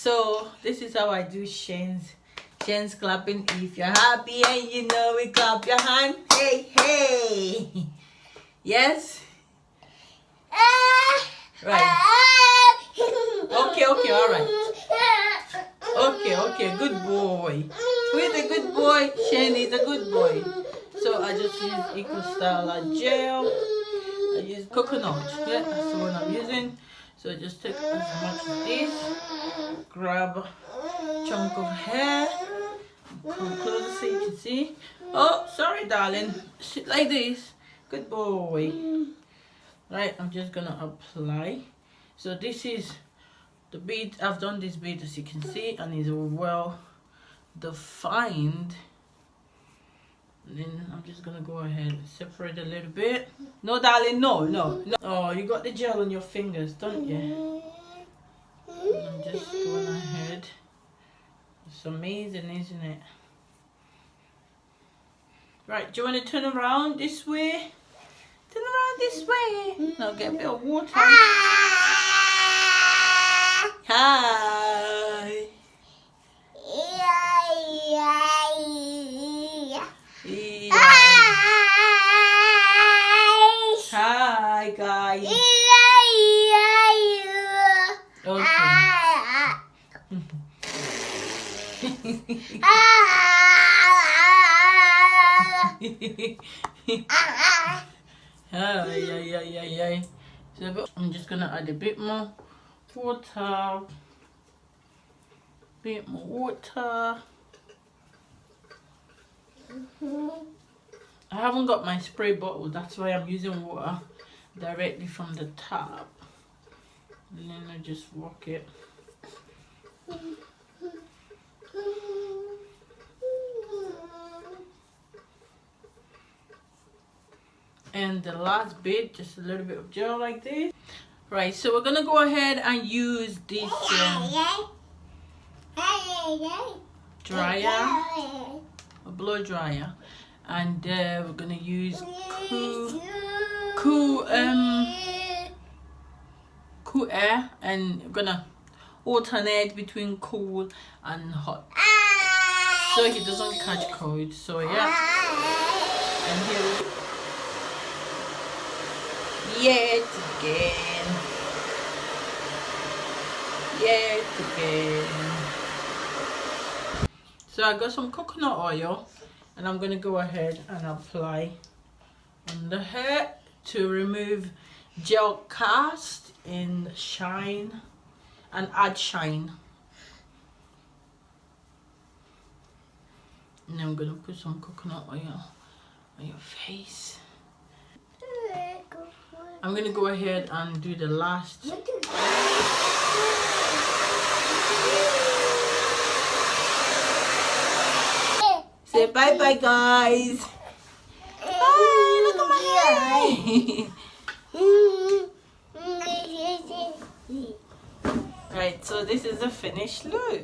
So this is how I do Shane's clapping. If you're happy and you know it, clap your hand. Hey, hey. Yes? Right. Okay, alright. Okay, good boy. Who is a good boy? Shane is a good boy. So I just use Eco Styler gel. I use coconut. Yeah, that's the one I'm using. So just take as much as this. Grab a chunk of hair. Come closer so you can see. Oh, sorry, darling. Sit like this. Good boy. Right, I'm just gonna apply. So this is the bead. I've done this bead as you can see, and it's well defined. And then I'm just gonna go ahead and separate a little bit. No, darling, no. Oh, you got the gel on your fingers, don't you? And I'm just going ahead. It's amazing, isn't it? Right, do you want to turn around this way? Turn around this way. Now get a bit of water. Hi. Hi, guys. Okay. Ay. So I'm just gonna add a bit more water. I haven't got my spray bottle, that's why I'm using water directly from the tap. And then I just work it. And the last bit, just a little bit of gel like this. Right, so we're gonna go ahead and use this dryer, a blow dryer, and we're gonna use cool air, and we're gonna alternate between cool and hot, so he doesn't catch cold. So yeah, and here we go. Yet again. So I got some coconut oil, and I'm gonna go ahead and apply on the hair to remove gel cast and shine, and add shine. And then I'm gonna put some coconut oil on your face. I'm gonna go ahead and do the last. Say bye bye, guys. Bye, look at my hair. Right, so this is the finished look.